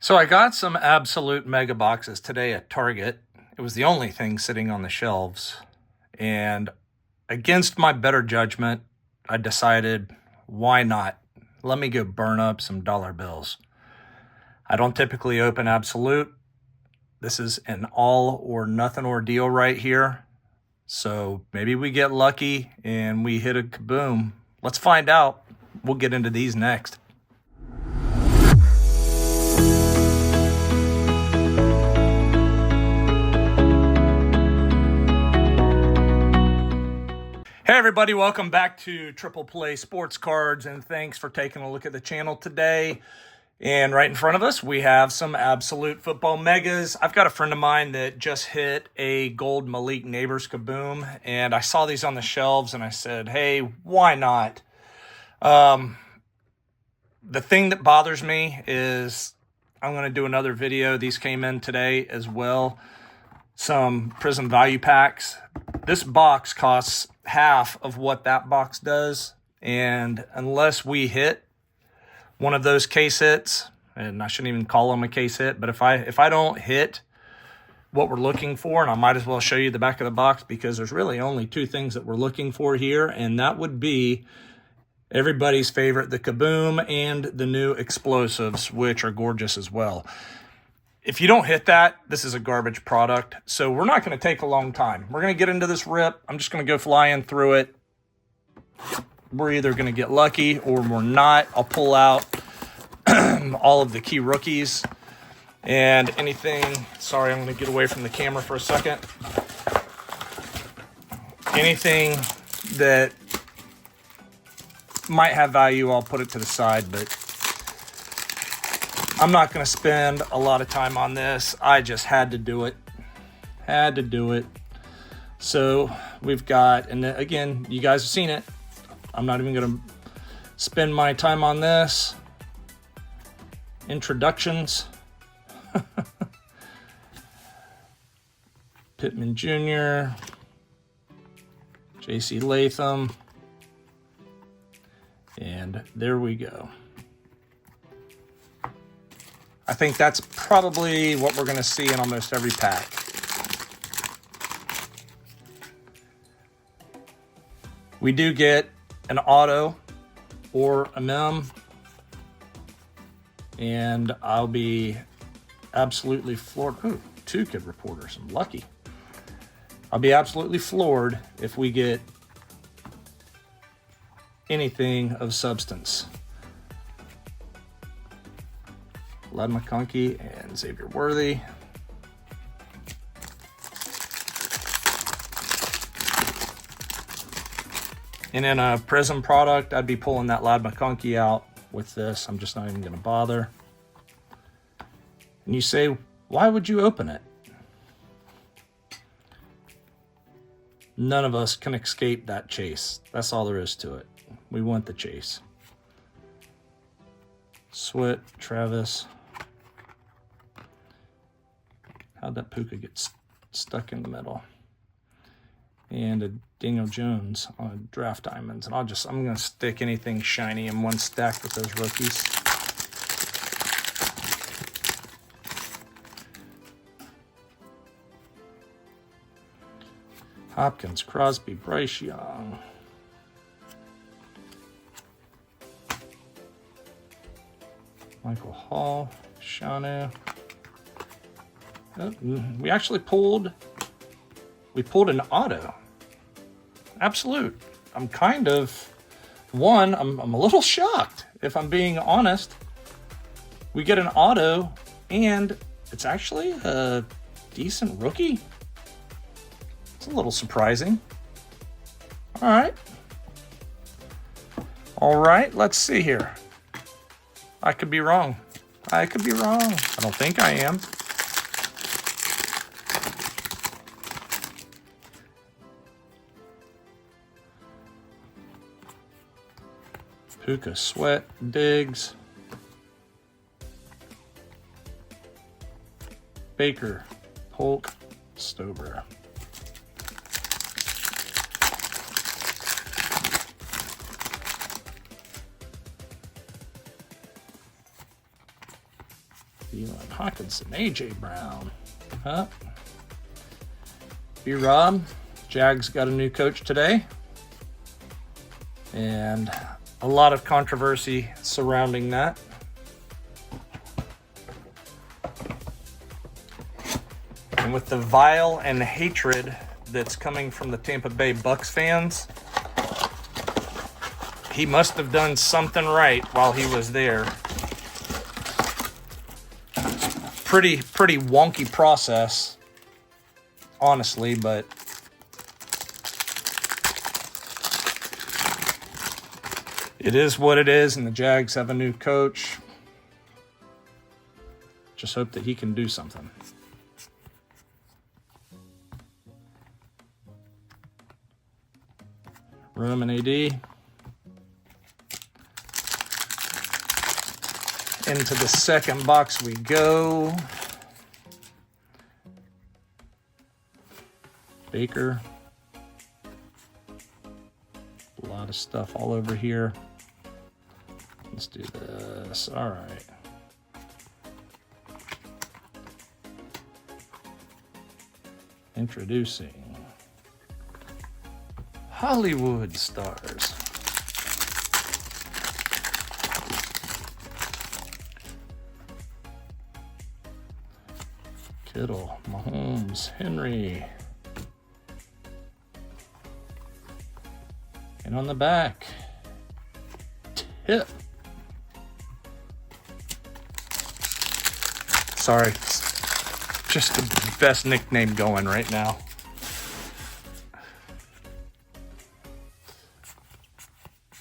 So I got some Absolute mega boxes today at Target. It was the only thing sitting on the shelves. And against my better judgment, I decided, why not? Let me go burn up some dollar bills. I don't typically open Absolute. This is an all or nothing ordeal right here. So maybe we get lucky and we hit a kaboom. Let's find out. We'll get into these next. Hey everybody, welcome back to Triple Play Sports Cards, and thanks for taking a look at the channel today. And right in front of us, we have some Absolute Football Megas. I've got a friend of mine that just hit a gold Malik Neighbors Kaboom, and I saw these on the shelves, and I said, hey, why not? The thing that bothers me is I'm going to do another video. These came in today as well. Some Prism value packs. This box costs half of what that box does, and unless we hit one of those case hits, and I shouldn't even call them a case hit, but if I don't hit what we're looking for, and I might as well show you the back of the box because there's really only two things that we're looking for here, and that would be everybody's favorite, the Kaboom and the new Explosives, which are gorgeous as well. If you don't hit that, this is a garbage product. So we're not going to take a long time. We're going to get into this rip. I'm just going to go flying through it. We're either going to get lucky or we're not. I'll pull out all of the key rookies and anything. Sorry, I'm going to get away from the camera for a second. Anything that might have value, I'll put it to the side, but I'm not going to spend a lot of time on this. I just had to do it. Had to do it. So we've got, and again, you guys have seen it. I'm not even going to spend my time on this. Introductions. Pittman Jr. J.C. Latham. And there we go. I think that's probably what we're going to see in almost every pack. We do get an auto or a mem, and I'll be absolutely floored. Ooh, two kid reporters. I'm lucky. I'll be absolutely floored if we get anything of substance. Led McConkey and Xavier Worthy. And in a Prism product, I'd be pulling that Lad McConkey out with this. I'm just not even going to bother. And you say, why would you open it? None of us can escape that chase. That's all there is to it. We want the chase. Sweat, Travis. How'd that Puka get stuck in the middle? And a Daniel Jones on a draft diamonds. And I'm going to stick anything shiny in one stack with those rookies. Hopkins, Crosby, Bryce Young. Michael Hall, Shanu. We actually pulled an auto. Absolute. I'm kind of, I'm a little shocked, if I'm being honest. We get an auto, and it's actually a decent rookie. It's a little surprising. All right, let's see here. I could be wrong. I don't think I am. Puka, Sweat, Diggs. Baker, Polk, Stober. Elon Hawkinson, A.J. Brown. Huh? B-Rob. Jags got a new coach today. And a lot of controversy surrounding that. And with the vile and hatred that's coming from the Tampa Bay Bucks fans, he must have done something right while he was there. Pretty wonky process, honestly, but it is what it is, and the Jags have a new coach. Just hope that he can do something. Roman AD. Into the second box we go. Baker. A lot of stuff all over here. Let's do this. All right. Introducing Hollywood stars. Kittle, Mahomes, Henry. And on the back, Tip. Sorry, just the best nickname going right now.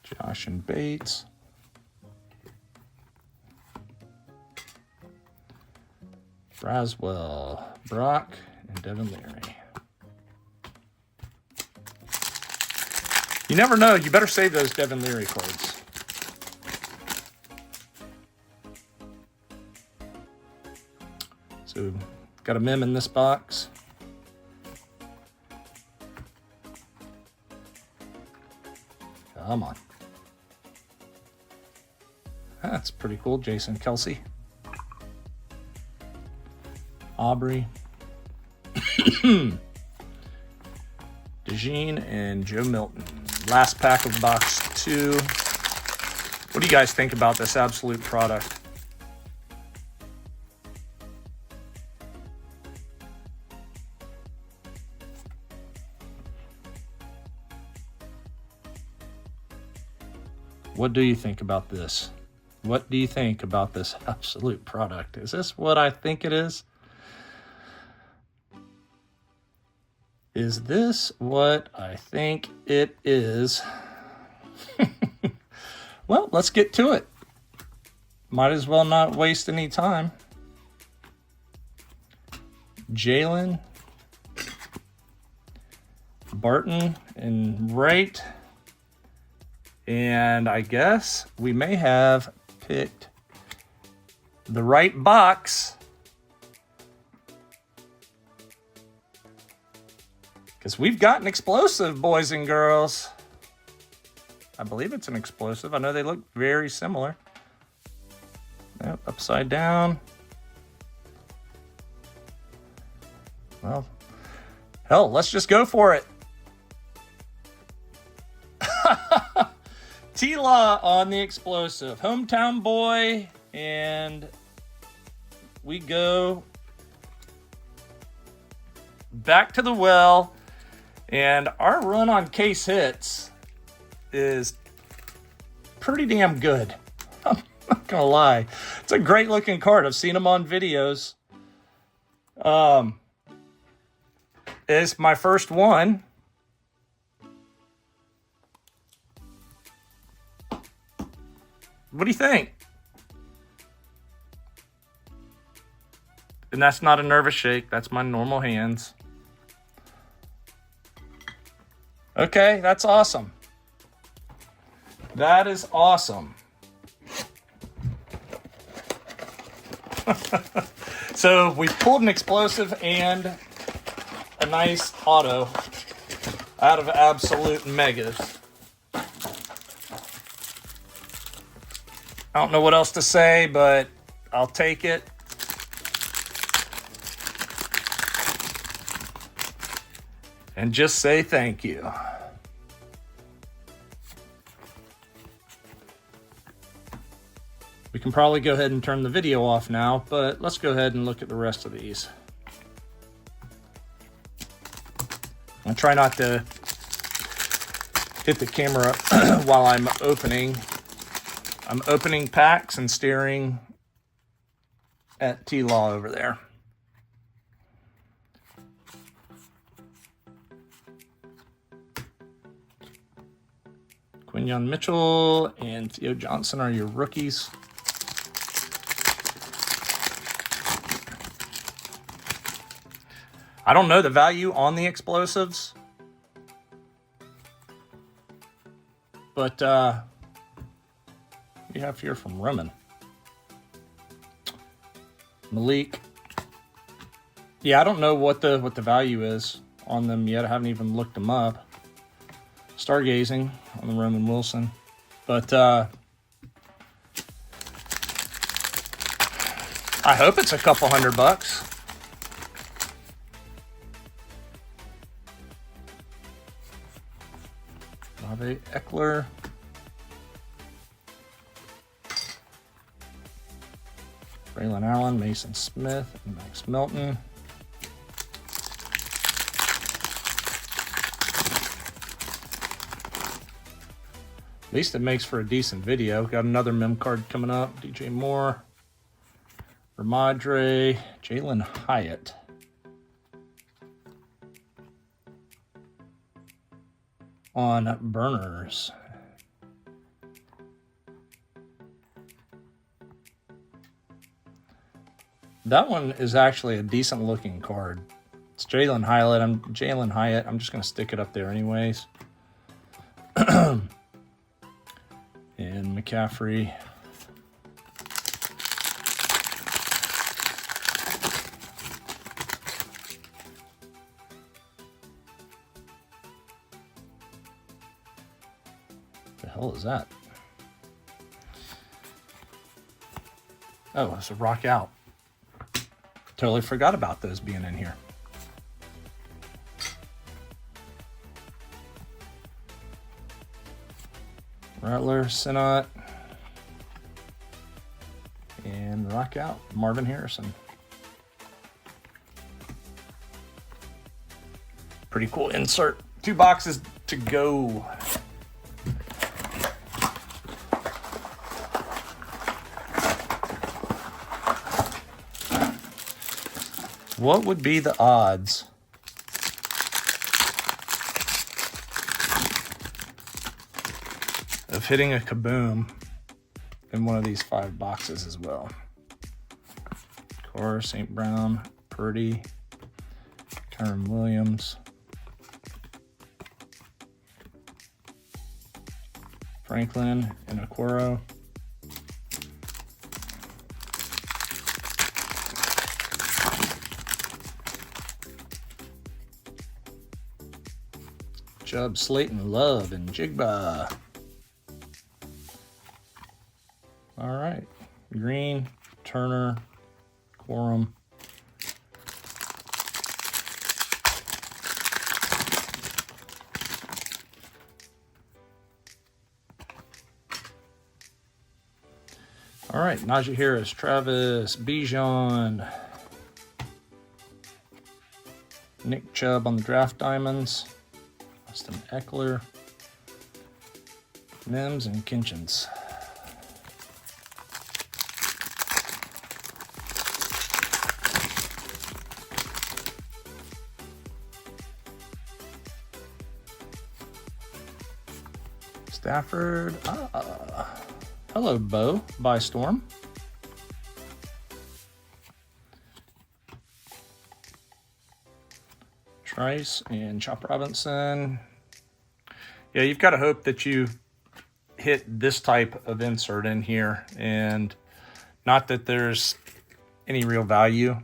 Josh and Bates. Braswell, Brock, and Devin Leary. You never know. You better save those Devin Leary cards. So, got a mem in this box. Come on. That's pretty cool. Jason Kelsey. Aubrey. DeJean and Joe Milton. Last pack of box 2. What do you guys think about this Absolute product? What do you think about this? What do you think about this Absolute product? Is this what I think it is? Is this what I think it is? Well, let's get to it. Might as well not waste any time. Jalen, Barton, and Wright. And I guess we may have picked the right box. Because we've got an explosive, boys and girls. I believe it's an explosive. I know they look very similar. Yep, upside down. Well, hell, let's just go for it. T-Law on the explosive. Hometown boy. And we go back to the well. And our run on case hits is pretty damn good. I'm not gonna lie. It's a great looking card. I've seen them on videos. It's my first one. What do you think? And that's not a nervous shake. That's my normal hands. Okay, that's awesome. That is awesome. So we pulled an explosive and a nice auto out of Absolute Megas. I don't know what else to say, but I'll take it. and just say thank you. We can probably go ahead and turn the video off now, but let's go ahead and look at the rest of these. I'll try not to hit the camera while I'm opening. I'm opening packs and staring at T-Law over there. Quinyon Mitchell and Theo Johnson are your rookies. I don't know the value on the explosives, but we have here from Roman. Malik. Yeah, I don't know what the value is on them yet. I haven't even looked them up. Stargazing on the Roman Wilson, but I hope it's a couple $100. Ave Eckler. Braylon Allen, Mason Smith, and Max Melton. At least it makes for a decent video. Got another mem card coming up. DJ Moore, Ramadre, Jalen Hyatt. On burners. That one is actually a decent looking card. It's Jalen Hyatt. I'm just gonna stick it up there anyways. And McCaffrey. The hell is that? Oh, it's a rock out. Totally forgot about those being in here. Rattler, Sinnott, and rock out, Marvin Harrison. Pretty cool insert. 2 boxes to go. What would be the odds of hitting a Kaboom in one of these 5 boxes as well? Core, St. Brown, Purdy, Kyron Williams, Franklin, and Okoro. Chubb, Slayton, Love, and Jigba. All right. Green, Turner, Quorum. All right. Najee Harris, Travis, Bijan, Nick Chubb on the draft diamonds. Austin Eckler, Mims, and Kinchins. Stafford. Hello, Bo, by Storm. Trice and Chop Robinson. Yeah, you've got to hope that you hit this type of insert in here, and not that there's any real value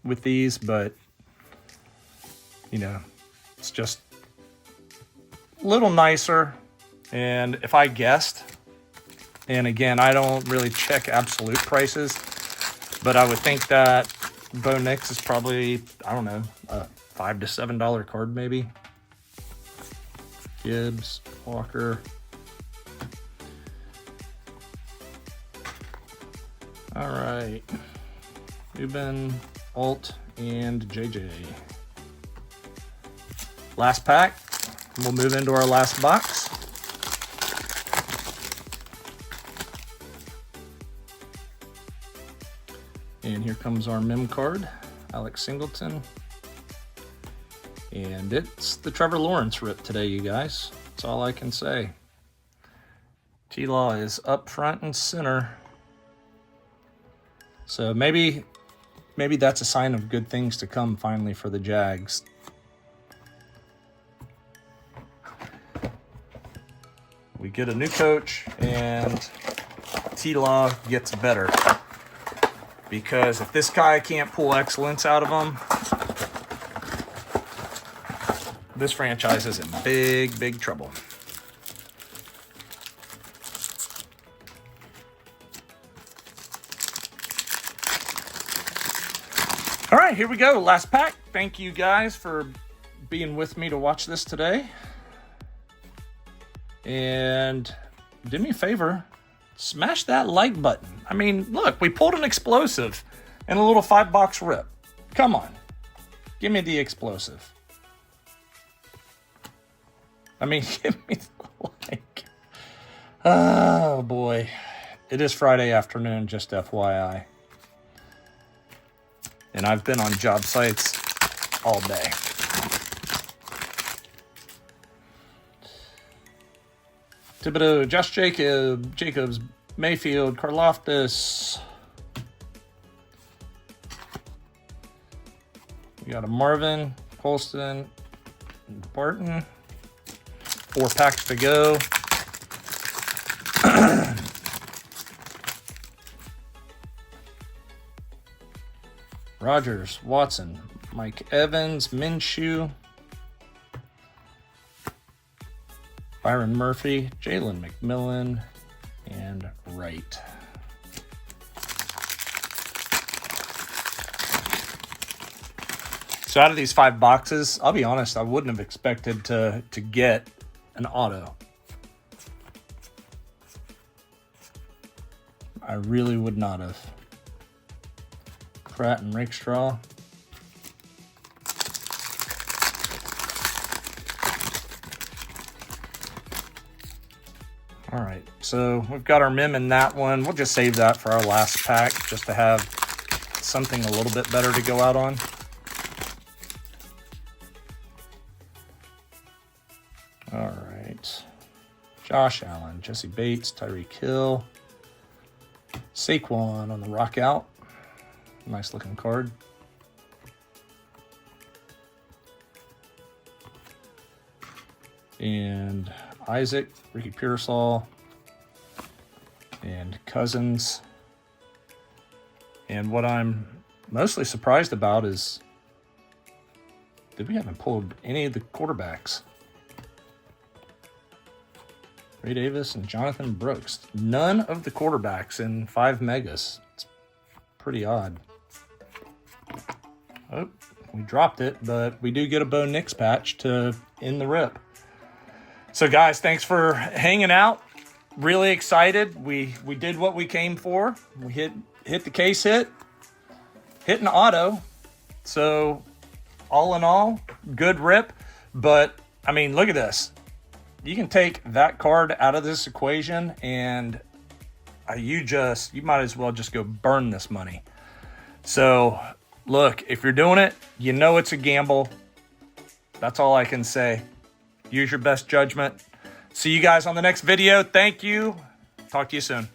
with these, but you know, it's just a little nicer. And if I guessed, and again, I don't really check absolute prices, but I would think that Bo Nix is probably, I don't know, $5 $5 to $7 card maybe. Gibbs, Walker. All right. Ruben, Alt, and JJ. Last pack. We'll move into our last box. And here comes our mem card, Alex Singleton. And it's the Trevor Lawrence rip today, you guys. That's all I can say. T-Law is up front and center. So maybe that's a sign of good things to come finally for the Jags. We get a new coach and T-Law gets better. Because if this guy can't pull excellence out of him, this franchise is in big, big trouble. All right, here we go. Last pack. Thank you guys for being with me to watch this today. And do me a favor, smash that like button. I mean, look, we pulled an explosive and a little 5-box rip. Come on. Give me the explosive. I mean, give me the like. Oh, boy. It is Friday afternoon, just FYI. And I've been on job sites all day. Thibodeau, Josh Jacobs, Mayfield, Karlaftis. We got a Marvin, Colston, and Barton. 4 packs to go. Rodgers, Watson, Mike Evans, Minshew, Byron Murphy, Jalen McMillan, and Wright. So out of these 5 boxes, I'll be honest, I wouldn't have expected to get an auto. I really would not have. Pratt and Rakestraw. All right, so we've got our mem in that one. We'll just save that for our last pack just to have something a little bit better to go out on. All right. Josh Allen, Jesse Bates, Tyreek Hill, Saquon on the rock out. Nice looking card. And Isaac, Ricky Pearsall, and Cousins. And what I'm mostly surprised about is that we haven't pulled any of the quarterbacks. Ray Davis and Jonathan Brooks. None of the quarterbacks in 5 megas. It's pretty odd. Oh, we dropped it, but we do get a Bo Nix patch to end the rip. So guys, thanks for hanging out. Really excited. We did what we came for. We hit the case hit an auto. So all in all, good rip. But I mean, look at this. You can take that card out of this equation and you might as well just go burn this money. So look, if you're doing it, you know it's a gamble. That's all I can say. Use your best judgment. See you guys on the next video. Thank you. Talk to you soon.